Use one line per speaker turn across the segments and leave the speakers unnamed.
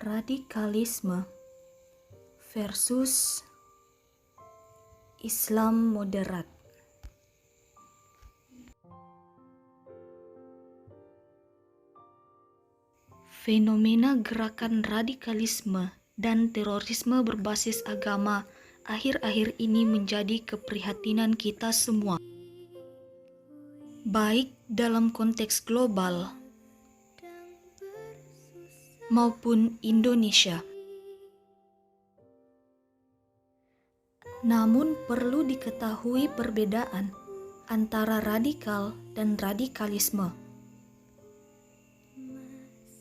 Radikalisme versus Islam moderat. Fenomena gerakan radikalisme dan terorisme berbasis agama akhir-akhir ini menjadi keprihatinan kita semua, baik dalam konteks global maupun Indonesia. Namun perlu diketahui perbedaan antara radikal dan radikalisme.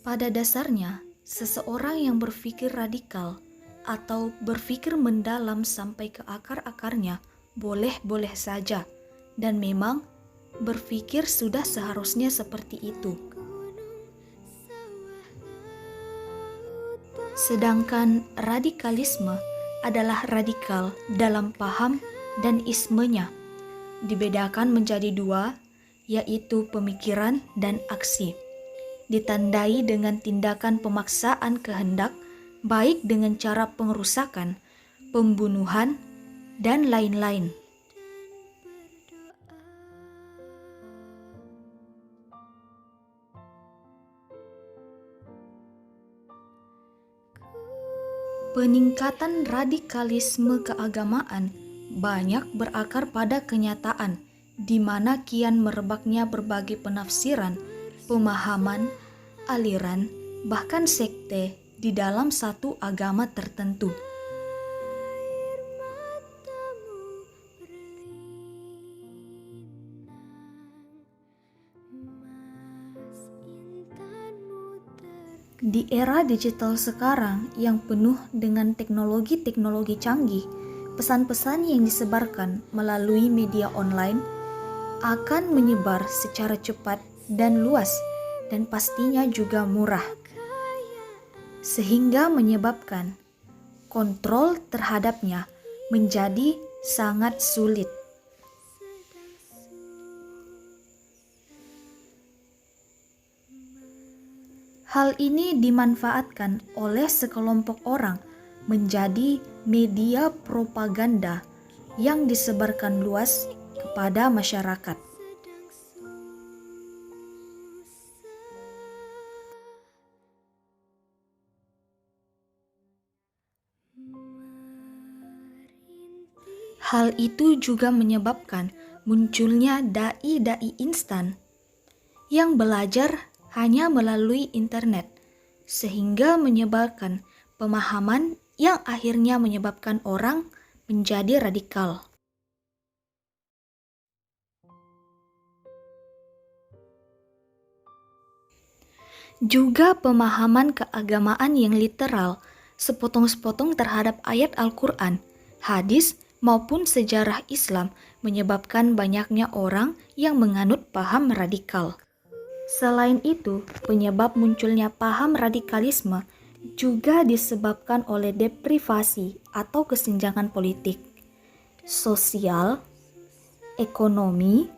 Pada dasarnya, seseorang yang berpikir radikal atau berpikir mendalam sampai ke akar-akarnya boleh-boleh saja, dan memang berpikir sudah seharusnya seperti itu. Sedangkan radikalisme adalah radikal dalam paham dan ismenya. Dibedakan menjadi dua, yaitu pemikiran dan aksi. Ditandai dengan tindakan pemaksaan kehendak, baik dengan cara pengerusakan, pembunuhan, dan lain-lain. Peningkatan radikalisme keagamaan banyak berakar pada kenyataan, di mana kian merebaknya berbagai penafsiran, pemahaman, aliran, bahkan sekte di dalam satu agama tertentu. Di era digital sekarang yang penuh dengan teknologi-teknologi canggih, pesan-pesan yang disebarkan melalui media online akan menyebar secara cepat dan luas, dan pastinya juga murah, sehingga menyebabkan kontrol terhadapnya menjadi sangat sulit. Hal ini dimanfaatkan oleh sekelompok orang menjadi media propaganda yang disebarkan luas kepada masyarakat. Hal itu juga menyebabkan munculnya dai-dai instan yang belajar hanya melalui internet, sehingga menyebarkan pemahaman yang akhirnya menyebabkan orang menjadi radikal. Juga pemahaman keagamaan yang literal, sepotong-sepotong terhadap ayat Al-Quran, hadis, maupun sejarah Islam menyebabkan banyaknya orang yang menganut paham radikal. Selain itu, penyebab munculnya paham radikalisme juga disebabkan oleh deprivasi atau kesenjangan politik, sosial, ekonomi,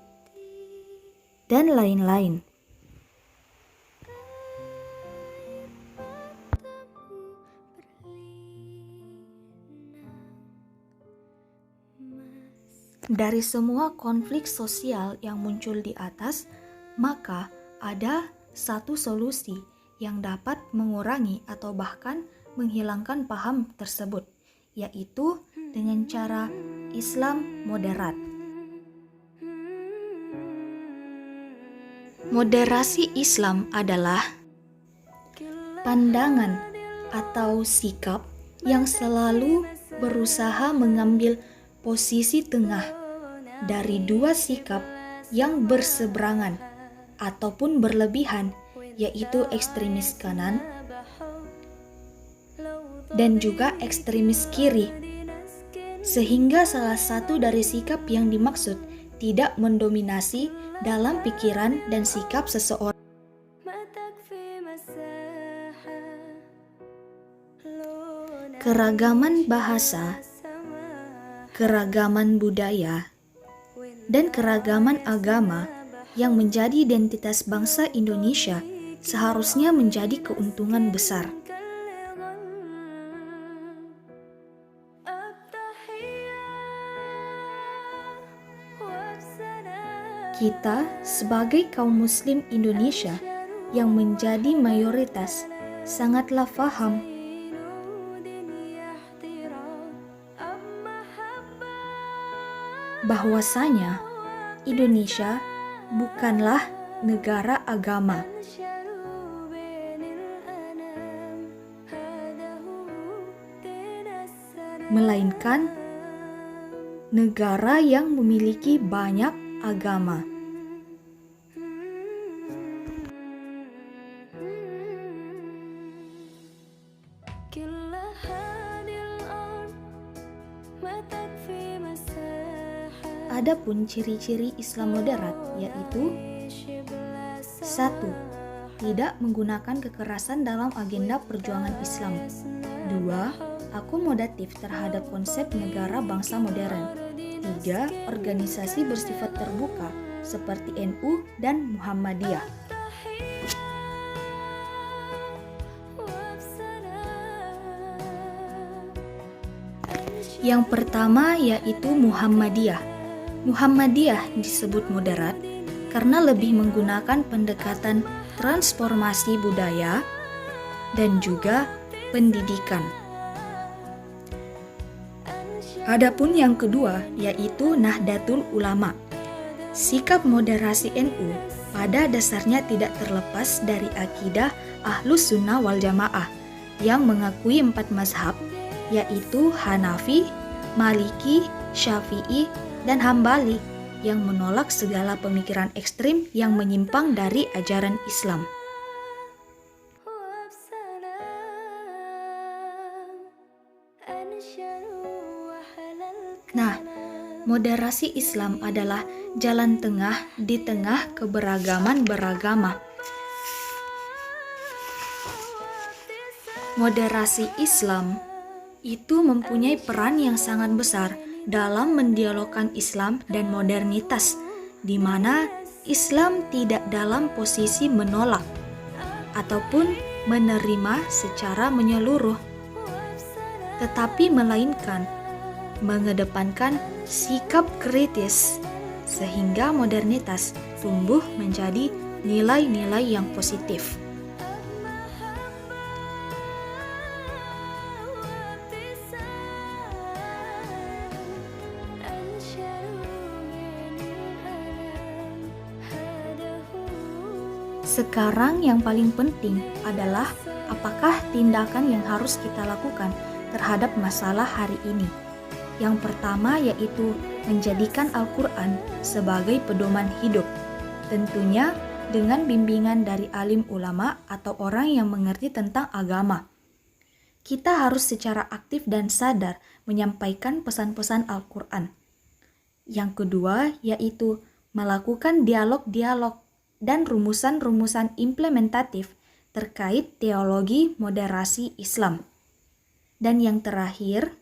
dan lain-lain. Dari semua konflik sosial yang muncul di atas, maka ada satu solusi yang dapat mengurangi atau bahkan menghilangkan paham tersebut, yaitu dengan cara Islam moderat. Moderasi Islam adalah pandangan atau sikap yang selalu berusaha mengambil posisi tengah dari dua sikap yang berseberangan ataupun berlebihan, yaitu ekstremis kanan dan juga ekstremis kiri, sehingga salah satu dari sikap yang dimaksud tidak mendominasi dalam pikiran dan sikap seseorang. Keragaman bahasa, keragaman budaya, dan keragaman agama yang menjadi identitas bangsa Indonesia seharusnya menjadi keuntungan besar. Kita sebagai kaum muslim Indonesia yang menjadi mayoritas sangatlah paham bahwasanya Indonesia bukanlah negara agama, melainkan negara yang memiliki banyak agama. Adapun ciri-ciri Islam moderat yaitu 1. Tidak menggunakan kekerasan dalam agenda perjuangan Islam. 2. Akomodatif terhadap konsep negara bangsa modern. 3. Organisasi bersifat terbuka seperti NU dan Muhammadiyah. Yang pertama yaitu Muhammadiyah. Muhammadiyah disebut moderat karena lebih menggunakan pendekatan transformasi budaya dan juga pendidikan. Adapun yang kedua yaitu Nahdlatul Ulama. Sikap moderasi NU pada dasarnya tidak terlepas dari akidah Ahlus Sunnah wal Jamaah yang mengakui 4 mazhab yaitu Hanafi, Maliki, Syafi'i, dan Hambali yang menolak segala pemikiran ekstrim yang menyimpang dari ajaran Islam. Nah, moderasi Islam adalah jalan tengah di tengah keberagaman beragama. Moderasi Islam itu mempunyai peran yang sangat besar dalam mendialogkan Islam dan modernitas, di mana Islam tidak dalam posisi menolak ataupun menerima secara menyeluruh, tetapi melainkan mengedepankan sikap kritis sehingga modernitas tumbuh menjadi nilai-nilai yang positif. Sekarang yang paling penting adalah apakah tindakan yang harus kita lakukan terhadap masalah hari ini. Yang pertama yaitu menjadikan Al-Quran sebagai pedoman hidup. Tentunya dengan bimbingan dari alim ulama atau orang yang mengerti tentang agama. Kita harus secara aktif dan sadar menyampaikan pesan-pesan Al-Quran. Yang kedua yaitu melakukan dialog-dialog dan rumusan-rumusan implementatif terkait teologi moderasi Islam. Dan yang terakhir,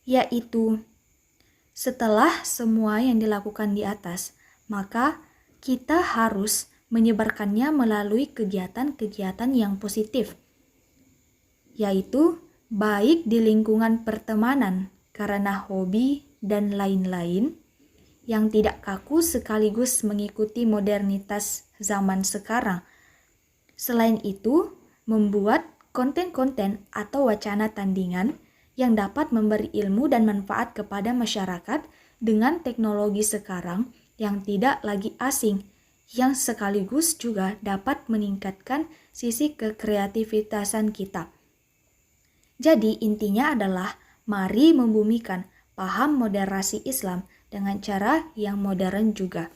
yaitu setelah semua yang dilakukan di atas, maka kita harus menyebarkannya melalui kegiatan-kegiatan yang positif, yaitu baik di lingkungan pertemanan karena hobi dan lain-lain, yang tidak kaku sekaligus mengikuti modernitas zaman sekarang. Selain itu, membuat konten-konten atau wacana tandingan yang dapat memberi ilmu dan manfaat kepada masyarakat dengan teknologi sekarang yang tidak lagi asing, yang sekaligus juga dapat meningkatkan sisi kekreativitasan kita. Jadi intinya adalah mari membumikan paham moderasi Islam dengan cara yang modern juga.